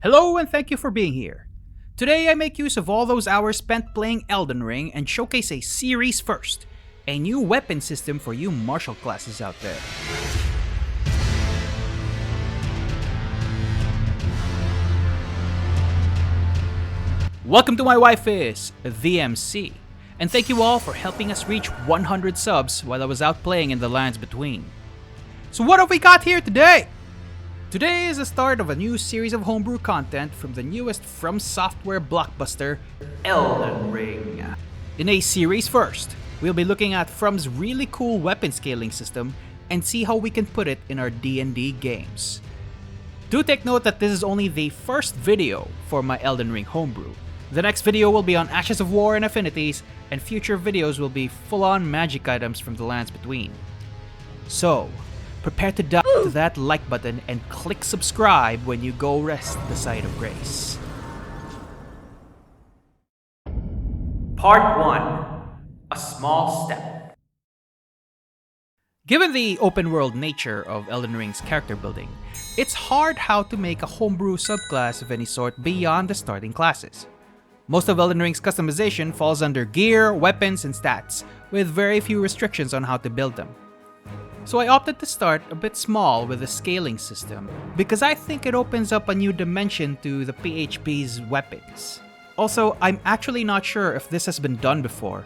Hello and thank you for being here. Today I make use of all those hours spent playing Elden Ring and showcase a series first, a new weapon system for you martial classes out there. Welcome to my wife is the MC, and thank you all for helping us reach 100 subs while I was out playing in the lands between. So what have we got here today? Today is the start of a new series of homebrew content from the newest FromSoftware blockbuster, Elden Ring. In a series first, we'll be looking at From's really cool weapon scaling system and see how we can put it in our D&D games. Do take note that this is only the first video for my Elden Ring homebrew. The next video will be on Ashes of War and Affinities, and future videos will be full-on magic items from the lands between. So, prepare to dive to that like button and click subscribe when you go rest the side of grace. Part 1. A Small Step. Given the open world nature of Elden Ring's character building, it's hard how to make a homebrew subclass of any sort beyond the starting classes. Most of Elden Ring's customization falls under gear, weapons, and stats, with very few restrictions on how to build them. So I opted to start a bit small with a scaling system because I think it opens up a new dimension to the PHP's weapons. Also, I'm actually not sure if this has been done before.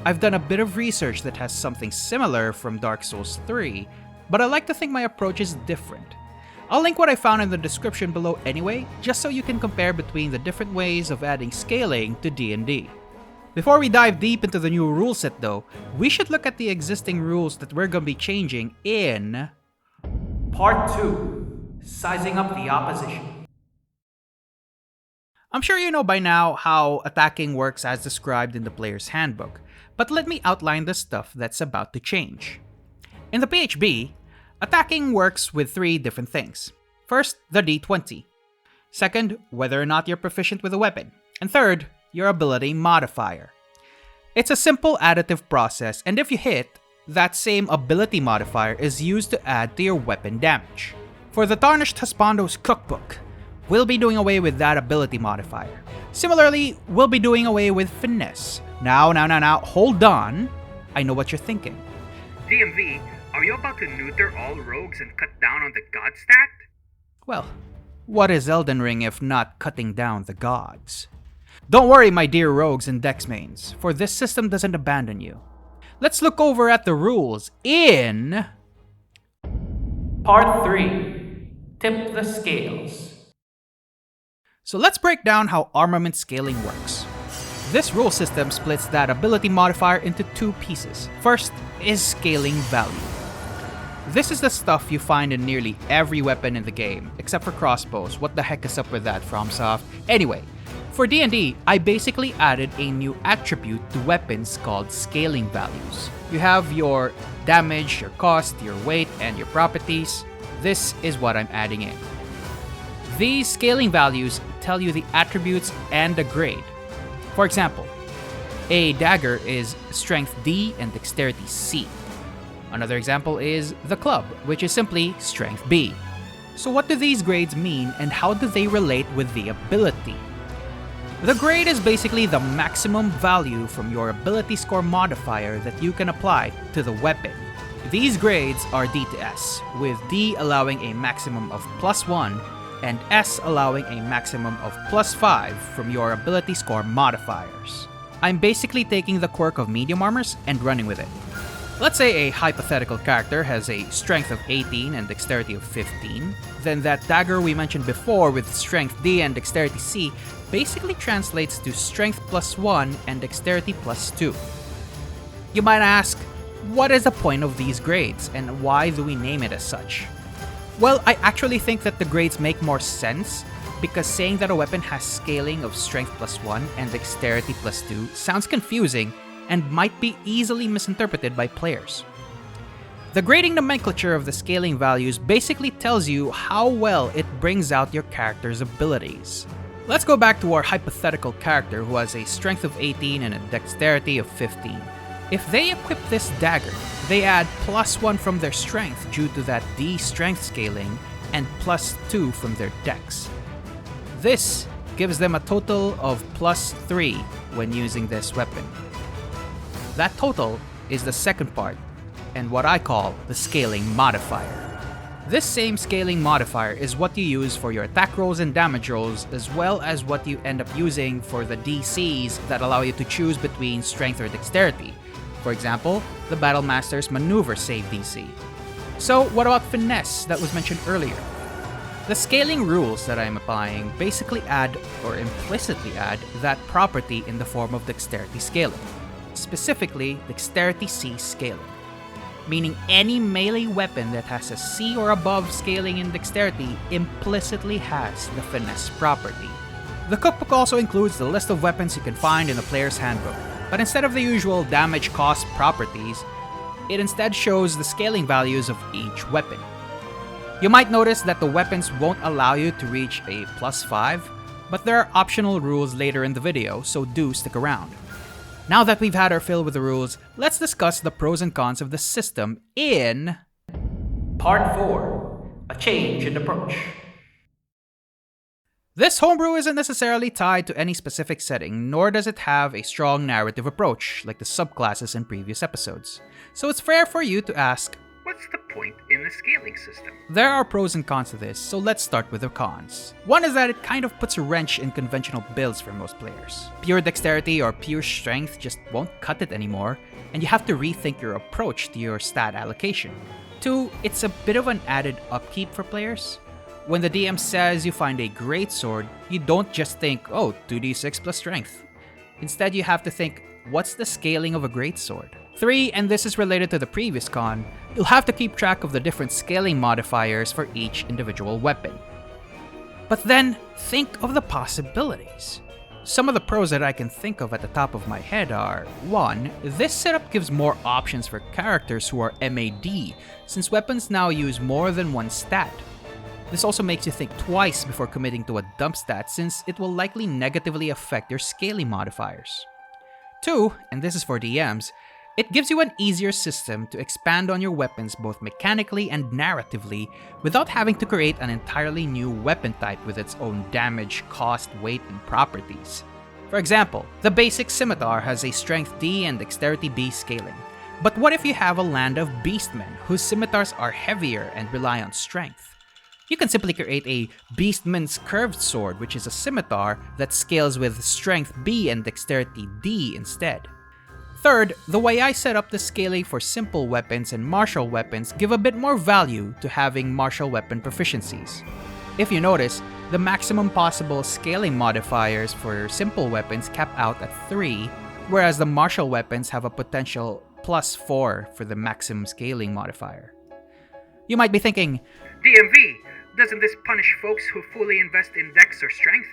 I've done a bit of research that has something similar from Dark Souls 3, but I like to think my approach is different. I'll link what I found in the description below anyway, just so you can compare between the different ways of adding scaling to D&D. Before we dive deep into the new rule set though, we should look at the existing rules that we're gonna be changing in Part 2, Sizing Up the Opposition. I'm sure you know by now how attacking works as described in the player's handbook, but let me outline the stuff that's about to change. In the PHB, attacking works with three different things. First, the D20. Second, whether or not you're proficient with a weapon. And third, your ability modifier. It's a simple additive process, and if you hit, that same ability modifier is used to add to your weapon damage. For the Tarnished Husbando's Cookbook, we'll be doing away with that ability modifier. Similarly, we'll be doing away with finesse. Now, hold on. I know what you're thinking. DMV, are you about to neuter all rogues and cut down on the god stat? Well, what is Elden Ring if not cutting down the gods? Don't worry, my dear rogues and dex mains, for this system doesn't abandon you. Let's look over at the rules in Part 3, Tip the Scales. So let's break down how armament scaling works. This rule system splits that ability modifier into two pieces. First is scaling value. This is the stuff you find in nearly every weapon in the game, except for crossbows. What the heck is up with that, FromSoft? Anyway, for D&D, I basically added a new attribute to weapons called scaling values. You have your damage, your cost, your weight, and your properties. This is what I'm adding in. These scaling values tell you the attributes and the grade. For example, a dagger is Strength D and Dexterity C. Another example is the club, which is simply Strength B. So what do these grades mean and how do they relate with the ability? The grade is basically the maximum value from your ability score modifier that you can apply to the weapon. These grades are D to S, with D allowing a maximum of +1 and S allowing a maximum of +5 from your ability score modifiers. I'm basically taking the quirk of medium armors and running with it. Let's say a hypothetical character has a strength of 18 and dexterity of 15, then that dagger we mentioned before with strength D and dexterity C basically translates to strength +1 and dexterity +2. You might ask, what is the point of these grades and why do we name it as such? Well, I actually think that the grades make more sense because saying that a weapon has scaling of strength +1 and dexterity +2 sounds confusing and might be easily misinterpreted by players. The grading nomenclature of the scaling values basically tells you how well it brings out your character's abilities. Let's go back to our hypothetical character who has a strength of 18 and a dexterity of 15. If they equip this dagger, they add +1 from their strength due to that D strength scaling and +2 from their dex. This gives them a total of +3 when using this weapon. That total is the second part, and what I call the scaling modifier. This same scaling modifier is what you use for your attack rolls and damage rolls, as well as what you end up using for the DCs that allow you to choose between strength or dexterity. For example, the Battle Master's maneuver save DC. So what about finesse that was mentioned earlier? The scaling rules that I'm applying basically add, or implicitly add, that property in the form of dexterity scaling. Specifically, dexterity C scaling. Meaning any melee weapon that has a C or above scaling in dexterity implicitly has the finesse property. The cookbook also includes the list of weapons you can find in the player's handbook, but instead of the usual damage cost properties, it instead shows the scaling values of each weapon. You might notice that the weapons won't allow you to reach a +5, but there are optional rules later in the video, so do stick around. Now that we've had our fill with the rules, let's discuss the pros and cons of the system in Part 4, a change in approach. This homebrew isn't necessarily tied to any specific setting, nor does it have a strong narrative approach like the subclasses in previous episodes. So it's fair for you to ask, what's the point in the scaling system? There are pros and cons to this, so let's start with the cons. One is that it kind of puts a wrench in conventional builds for most players. Pure dexterity or pure strength just won't cut it anymore, and you have to rethink your approach to your stat allocation. 2, it's a bit of an added upkeep for players. When the DM says you find a greatsword, you don't just think, oh, 2d6 plus strength. Instead, you have to think, what's the scaling of a greatsword? 3, and this is related to the previous con, you'll have to keep track of the different scaling modifiers for each individual weapon. But then, think of the possibilities. Some of the pros that I can think of at the top of my head are, 1, this setup gives more options for characters who are MAD, since weapons now use more than one stat. This also makes you think twice before committing to a dump stat, since it will likely negatively affect your scaling modifiers. 2, and this is for DMs, it gives you an easier system to expand on your weapons both mechanically and narratively without having to create an entirely new weapon type with its own damage, cost, weight, and properties. For example, the basic scimitar has a strength D and dexterity B scaling. But what if you have a land of beastmen whose scimitars are heavier and rely on strength? You can simply create a Beastman's Curved Sword, which is a scimitar that scales with Strength B and Dexterity D instead. Third, the way I set up the scaling for simple weapons and martial weapons give a bit more value to having martial weapon proficiencies. If you notice, the maximum possible scaling modifiers for simple weapons cap out at 3, whereas the martial weapons have a potential +4 for the maximum scaling modifier. You might be thinking, DMV, doesn't this punish folks who fully invest in dex or strength?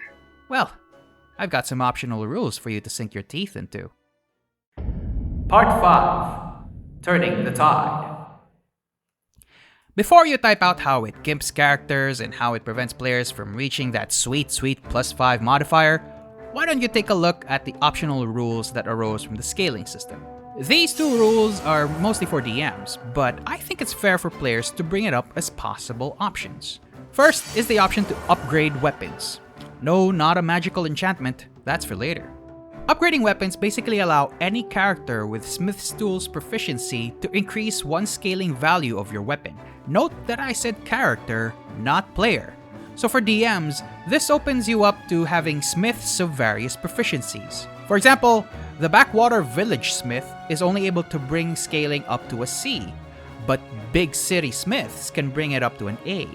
well, I've got some optional rules for you to sink your teeth into. Part 5, Turning the Tide. Before you type out how it gimps characters and how it prevents players from reaching that sweet +5 modifier, why don't you take a look at the optional rules that arose from the scaling system. These 2 rules are mostly for DMs, but I think it's fair for players to bring it up as possible options. First is the option to upgrade weapons. No, not a magical enchantment, that's for later. Upgrading weapons basically allow any character with Smith's Tools proficiency to increase one scaling value of your weapon. Note that I said character, not player. So for DMs, this opens you up to having smiths of various proficiencies. For example, the Backwater Village Smith is only able to bring scaling up to a C, but Big City Smiths can bring it up to an A.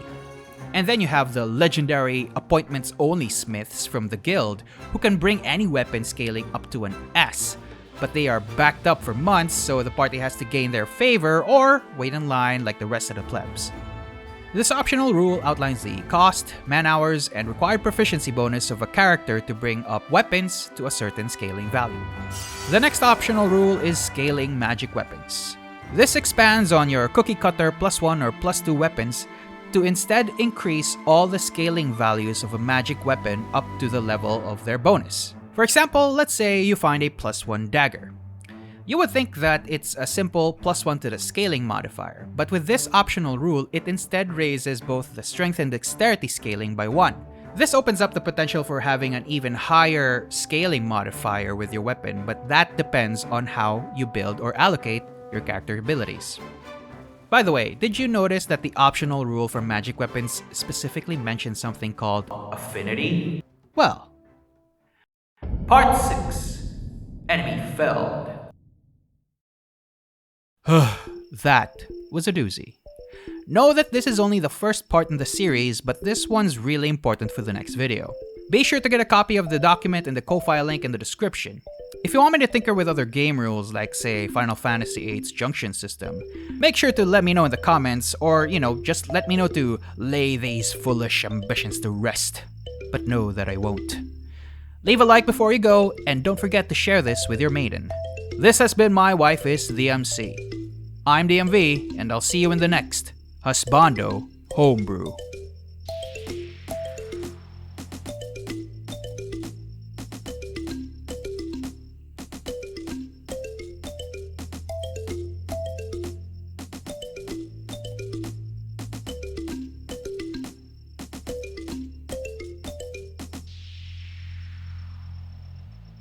And then you have the legendary Appointments Only Smiths from the guild, who can bring any weapon scaling up to an S, but they are backed up for months, so the party has to gain their favor or wait in line like the rest of the plebs. This optional rule outlines the cost, man-hours, and required proficiency bonus of a character to bring up weapons to a certain scaling value. The next optional rule is scaling magic weapons. This expands on your cookie cutter +1 or +2 weapons to instead increase all the scaling values of a magic weapon up to the level of their bonus. For example, let's say you find a +1 dagger. You would think that it's a simple +1 to the scaling modifier, but with this optional rule, it instead raises both the strength and dexterity scaling by 1, This opens up the potential for having an even higher scaling modifier with your weapon, but that depends on how you build or allocate your character abilities. By the way, did you notice that the optional rule for magic weapons specifically mentions something called affinity? Well, Part 6. Enemy felled. That was a doozy. Know that this is only the first part in the series, but this one's really important for the next video. Be sure to get a copy of the document and the Ko-Fi link in the description. If you want me to tinker with other game rules like, say, Final Fantasy VIII's junction system, make sure to let me know in the comments, or, just let me know to lay these foolish ambitions to rest. But know that I won't. Leave a like before you go, and don't forget to share this with your maiden. This has been My Wife is the MC. I'm DMV, and I'll see you in the next Husbando Homebrew.